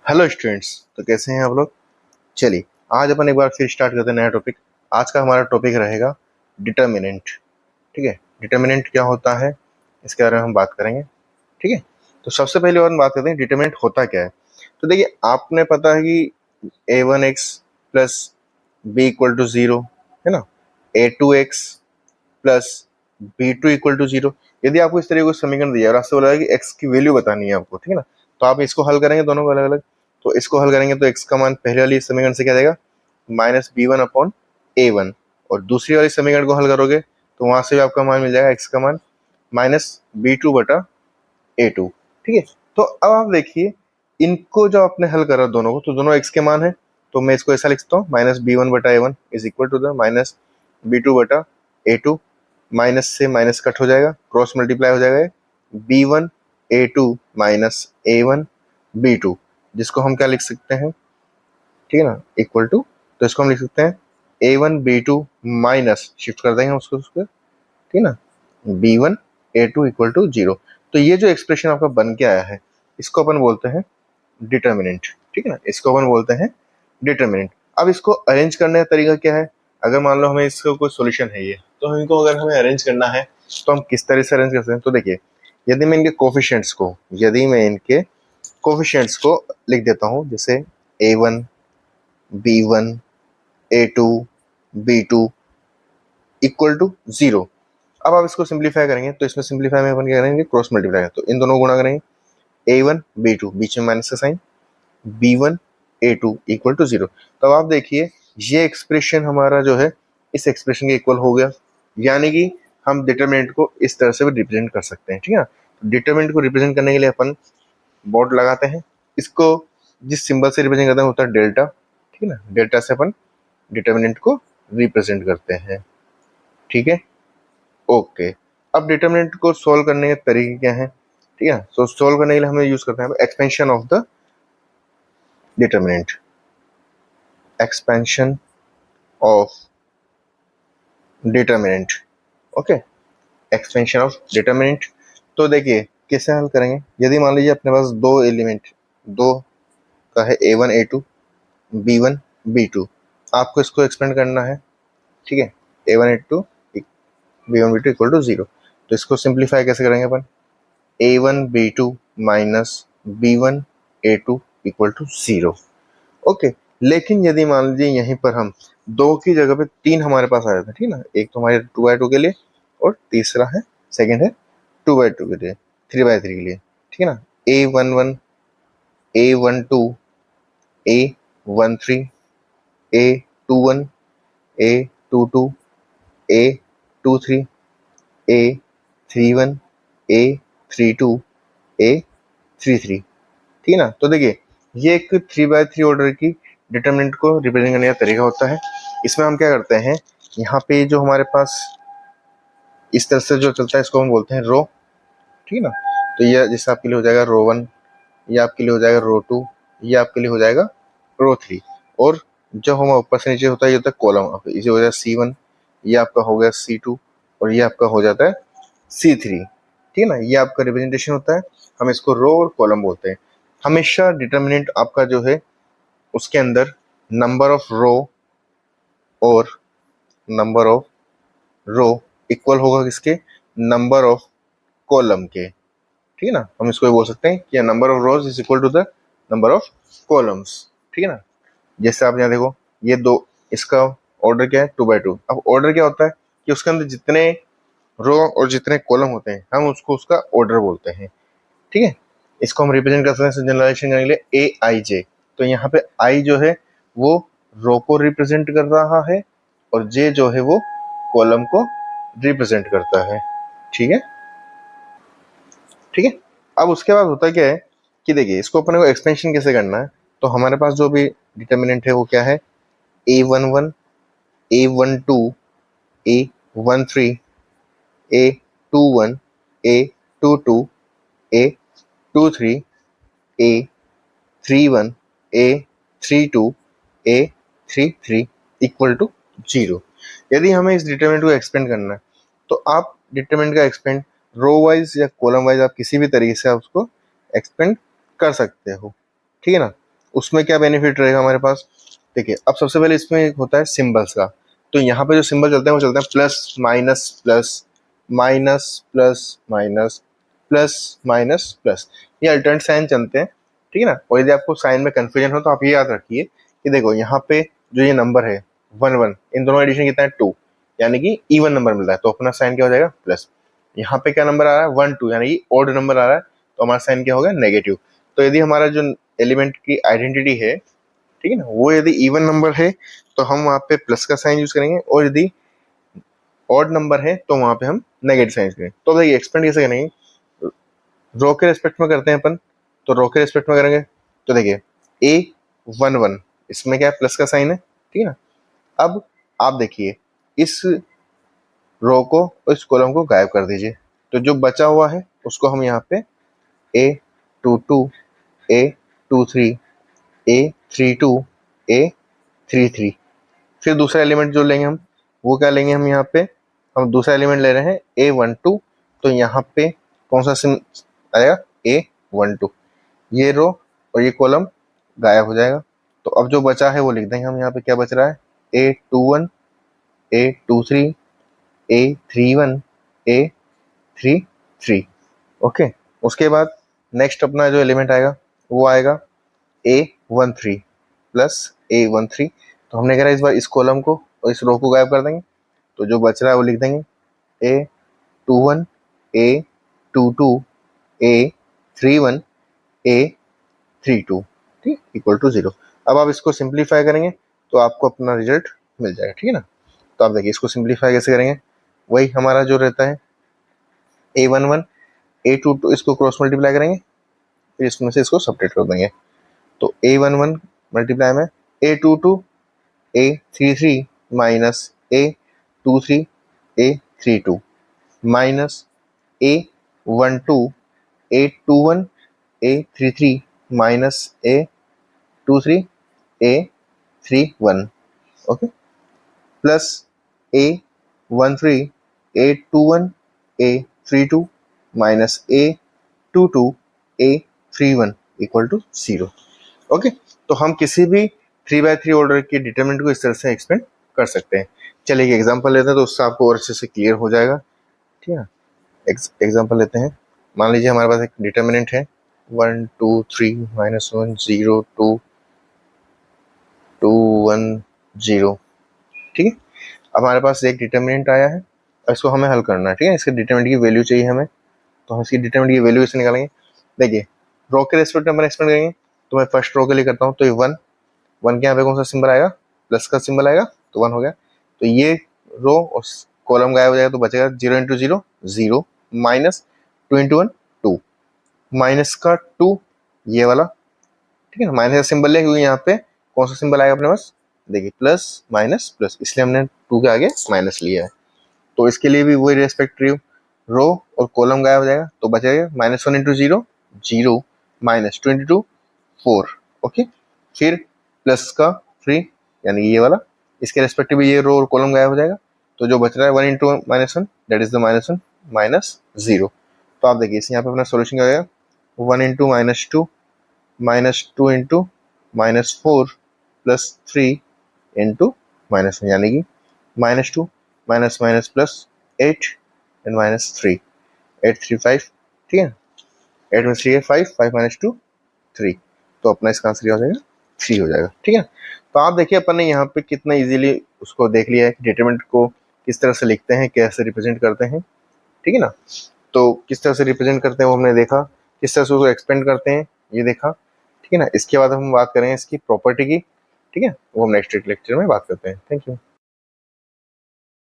Hello students. तो कैसे हैं आप लोग। चलिए आज अपन एक बार फिर स्टार्ट करते हैं नया टॉपिक। आज का हमारा टॉपिक रहेगा डिटर्मिनेंट। ठीक है, डिटर्मिनेंट क्या होता है इसके बारे में हम बात करेंगे। ठीक है, तो सबसे पहले और बात करते हैं डिटर्मिनेंट होता क्या है। तो देखिए, आपने पता है कि a1x plus B equal to zero है ना, a2x plus b2 equal to zero. यदि आपको इस तरीके का समीकरण दिया और आपसे बोला है कि x की वैल्यू बतानी है आपको, ठीक है ना, तो आप इसको हल करेंगे दोनों को अलग अलग। तो इसको हल करेंगे तो x का मान पहले वाली समीकरण से क्या देगा, माइनस बी वन अपॉन ए वन। और दूसरी वाली समीकरण को हल करोगे तो वहां से भी आपका मान मिल जाएगा, x का मान माइनस बी टू बटा ए टू। ठीक है, तो अब आप देखिए इनको जो आपने हल करा दोनों को, तो दोनों x के मान है। तो मैं इसको ऐसा लिखता हूँ, माइनस बी वन बटा ए one is equal to the minus B to बटा ए टू। माइनस से माइनस कट हो जाएगा, क्रॉस मल्टीप्लाई हो जाएगा, B one A to minus A one B to, जिसको हम क्या लिख सकते हैं, ठीक है ना, इक्वल टू। तो इसको हम लिख सकते हैं ए one B to minus, shift कर देंगे उसको उसको, ठीक है ना, B one A two equal to zero. तो ये जो एक्सप्रेशन आपका बन के आया है इसको अपन बोलते हैं डिटर्मिनेंट। ठीक है ना, इसको अपन बोलते हैं डिटर्मिनेंट। अब इसको अरेंज करने का तरीका क्या है। अगर मान लो हमें इसका कोई सॉल्यूशन है ये, तो हम इनको अगर हमें अरेंज करना है तो हम किस तरह से अरेंज कर सकते हैं। तो देखिए, यदि मैं इनके कोफिशिएंट्स को लिख देता हूँ, जैसे ए one B one A to be to equal to zero. अब आप इसको सिंप्लीफाई करेंगे तो इसमें सिंप्लीफाई में अपन क्या करेंगे, क्रॉस मल्टीप्लाई। तो इन दोनों को गुणा करेंगे, ए वन बी टू बीच में माइनस का sign, B one A two equal to zero. तब आप देखिए ये एक्सप्रेशन हमारा जो है इस एक्सप्रेशन के इक्वल हो गया, यानी कि हम डिटरमिनेंट को इस तरह से भी रिप्रेजेंट कर सकते हैं। ठीक है, डिटरमिनेंट को रिप्रेजेंट करने के लिए अपन बोर्ड लगाते हैं, इसको जिस सिंबल से रिप्रेजेंट करते हैं होता है डेल्टा। ठीक है ना, डेल्टा से अपन डिटरमिनेंट को रिप्रेजेंट करते हैं। ठीक है, ओके। अब डिटरमिनेंट को सोल्व करने के तरीके क्या हैं, ठीक है। तो सोल्व करने के लिए हमें यूज करते हैं expansion of the determinant, expansion of determinant. Okay, expansion of determinant. तो देखिए कैसे हल करेंगे। यदि मान लीजिए अपने पास दो एलिमेंट, दो का है ए one A to be one B to, आपको इसको एक्सपेंड करना है। ठीक है, ए one A to be one B to equal to zero. तो इसको सिंप्लीफाई कैसे करेंगे अपन, ए one B to minus B one A two equal to zero. Okay, लेकिन यदि मान लीजिए यहीं पर हम दो की जगह पे तीन हमारे पास आया था, ठीक है ना, एक तो हमारे टू बाई टू के लिए और तीसरा है, सेकेंड है टू बाई टू के लिए, थ्री बाई थ्री के लिए। ठीक है ना, ए one one A one two A one three A to one A to to A to three A three one A three to A three three. ठीक है ना, तो देखिए ये एक थ्री बाई थ्री ऑर्डर की डिटरमिनेंट को represent करने का तरीका होता है। इसमें हम क्या करते हैं, यहाँ पे जो हमारे पास इस तरह से जो चलता है इसको हम बोलते हैं रो। ठीक है ना, तो ये जैसे आपके लिए हो जाएगा रो वन, ये आपके लिए हो जाएगा रो टू, ये आपके लिए हो जाएगा रो थ्री। और जो हम ऊपर से नीचे होता है ये होता है कॉलम, इसे हो जाएगा सी वन, ये आपका हो गया सी टू और ये आपका हो जाता है सी थ्री। ठीक है ना, ये आपका रिप्रेजेंटेशन होता है, हम इसको रो और कॉलम बोलते हैं। हमेशा डिटरमिनेंट आपका जो है उसके अंदर नंबर ऑफ रो और नंबर ऑफ रो इक्वल होगा किसके, नंबर ऑफ कॉलम के। ठीक है ना, हम इसको बोल सकते हैं कि number of rows is equal to the number of columns. ठीक है ना, जैसे आप यहाँ देखो ये दो, इसका ऑर्डर क्या है टू बाई टू। अब ऑर्डर क्या होता है कि उसके अंदर जितने रो और जितने कॉलम होते हैं हम उसको उसका ऑर्डर बोलते हैं। ठीक है, इसको हम रिप्रेजेंट कर सकते हैं जनरलाइजेशन करने के लिए ए आई जे। तो यहाँ पे आई जो है वो रो को रिप्रेजेंट कर रहा है और जे जो है वो कॉलम को रिप्रेजेंट करता है। ठीक है, ठीक है। अब उसके बाद होता क्या है कि देखिए इसको अपने को एक्सपेंशन कैसे करना है। तो हमारे पास जो भी डिटर्मिनेंट है वो क्या है, ए one one A one two A one three A to one A to to A to three A three one A three to A three three equal to zero. यदि हमें इस डिटरमिनेंट को expand करना है तो आप determinant का expand row wise या कॉलम वाइज आप किसी भी तरीके से आप उसको एक्सपेंड कर सकते हो। ठीक है ना, उसमें क्या बेनिफिट रहेगा हमारे पास। देखिए अब सबसे पहले इसमें एक होता है सिंबल्स का, तो यहाँ पे जो सिंबल चलते हैं वो चलते हैं plus minus plus, minus plus minus, plus minus plus, ये अल्टरनेट साइन चलते हैं, ठीक है ना। और यदि आपको साइन में कंफ्यूजन हो तो आप ये याद रखिए कि देखो यहाँ पे जो ये नंबर है 1 1, इन दोनों एडिशन कितना है 2, यानी कि इवन नंबर मिल रहा है, तो अपना साइन क्या हो जाएगा प्लस। यहाँ पे क्या नंबर आ रहा है 1 2, यानी कि ऑड नंबर आ रहा है, तो हमारा साइन क्या होगा नेगेटिव। तो यदि हमारा जो एलिमेंट की आइडेंटिटी है, ठीक है ना, वो यदि इवन नंबर है तो हम वहाँ पे प्लस का साइन यूज करेंगे, और यदि ऑड नंबर है तो वहाँ पे हम नेगेटिव साइन यूज करेंगे। तो देखिए एक्सपेंड कैसे करेंगे, रो के रेस्पेक्ट में करते हैं अपन, तो रो के रेस्पेक्ट में करेंगे, तो देखिए A 1 1, इसमें क्या है प्लस का साइन है, ठीक है ना। अब आप देखिए इस रो को और इस कॉलम को गायब कर दीजिए, तो जो बचा हुआ है उसको हम यहाँ पे A 2 2, A 2 3, A 3 2, A 3 3, फिर दूसरा एलिमेंट जो लेंगे हम वो क्या लेंगे, हम यहाँ पे हम दूसरा एलिमेंट ले रहे हैं A 1 2, तो यहाँ पे कौन सा सिम आएगा A 1 2, ये रो और ये कॉलम गायब हो जाएगा। तो अब जो बचा है वो लिख देंगे हम यहाँ पे, क्या बच रहा है A 2 1, A 2 3, A 3 1, A 3 3, okay. उसके बाद नेक्स्ट अपना जो एलिमेंट आएगा वो आएगा A 1 3 प्लस A 1 3, तो हमने कहा इस बार इस कॉलम को और इस रो को गायब कर देंगे, तो जो बच रहा है वो लिख देंगे A 2 1, A 2 2, A 3 1, A 3 2, ठीक, इक्वल टू 0। अब आप इसको सिंप्लीफाई करेंगे तो आपको अपना रिजल्ट मिल जाएगा, ठीक है ना। तो आप देखिए इसको सिंप्लीफाई कैसे करेंगे, वही हमारा जो रहता है A 1 1, A 2 2, इसको क्रॉस मल्टीप्लाई करेंगे, फिर इसमें से इसको सब्ट्रैक्ट कर देंगे, तो A 1 1 मल्टीप्लाई में A 2 2, A 3 3 minus A 2 3, A 3 2, minus A 1 2, A 2 1, A 3 3, minus A 2 3, A 3 1, okay, plus A 1 3, A 2 1, A 3 2, minus A 2 2, A 3 1, equal to 0, okay. तो हम किसी भी 3x3 ऑर्डर के डिटरमिनेंट को इस तरह से एक्सपेंड कर सकते हैं। चलिए एक एग्जांपल लेते हैं तो उससे आपको और अच्छे से क्लियर हो जाएगा, ठीक है ना। एग्जांपल लेते हैं, मान लीजिए हमारे पास एक डिटरमिनेंट है 1 2 3 -1 0 2 2 1 0, ठीक है। अब हमारे पास एक डिटरमिनेंट आया है और इसको हमें हल करना है, ठीक है। इसके डिटरमिनेंट की वैल्यू चाहिए हमें, तो हम इसकी डिटरमिनेंट की वैल्यू कैसे निकालेंगे। देखिए रो के रेस्पेक्ट में अपन एक्सपेंड करेंगे, तो मैं फर्स्ट रो के लिए करता हूँ, तो ये 1 1 के यहाँ पे कौन सा सिंबल आएगा, प्लस का सिंबल आएगा, तो 1 हो गया। तो ये रो और कॉलम गायब हो जाएगा, तो बचेगा 0 × 0 0, माइनस 2 × 1 2, माइनस का 2 ये वाला, ठीक है ना। माइनस का सिंबल है क्योंकि यहाँ पे कौन सा सिंबल आएगा अपने पास, देखिए प्लस माइनस प्लस, इसलिए हमने 2 के आगे माइनस लिया है। तो इसके लिए भी वही रेस्पेक्टिव रो और कॉलम गायब हो जाएगा, तो बचेगा -1 × 0 0, माइनस 2 × 2 4, ओके। फिर प्लस का 3 यानी ये वाला, इसके रेस्पेक्टिव ये रो और कॉलम गायब हो जाएगा, तो जो बच रहा है 1 × -1, दैट इज द -1 -0। तो आप देखिए यहाँ पे अपना सोल्यूशन क्या आएगा 1 × -2, -2 × -4 प्लस 3 × -1, यानी कि -2 माइनस माइनस प्लस 8 एंड -3, 8 3 5, ठीक है। 8 में 3 है 5, 5 - 2 3, तो अपना इसका आंसर हो जाएगा 3 हो जाएगा, ठीक है। तो आप देखिए अपन ने यहाँ पे कितना इजीली उसको देख लिया है कि डिटरमिनेंट को किस तरह से लिखते हैं, कैसे रिप्रेजेंट करते हैं, ठीक है ना। तो किस तरह से रिप्रेजेंट करते हैं वो हमने देखा, किस तरह से उसको एक्सपेंड करते हैं ये देखा, ठीक है ना। इसके बाद हम बात करेंगे इसकी प्रॉपर्टी की, ठीक है, वो हम नेक्स्ट लेक्चर में बात करते हैं। Thank you.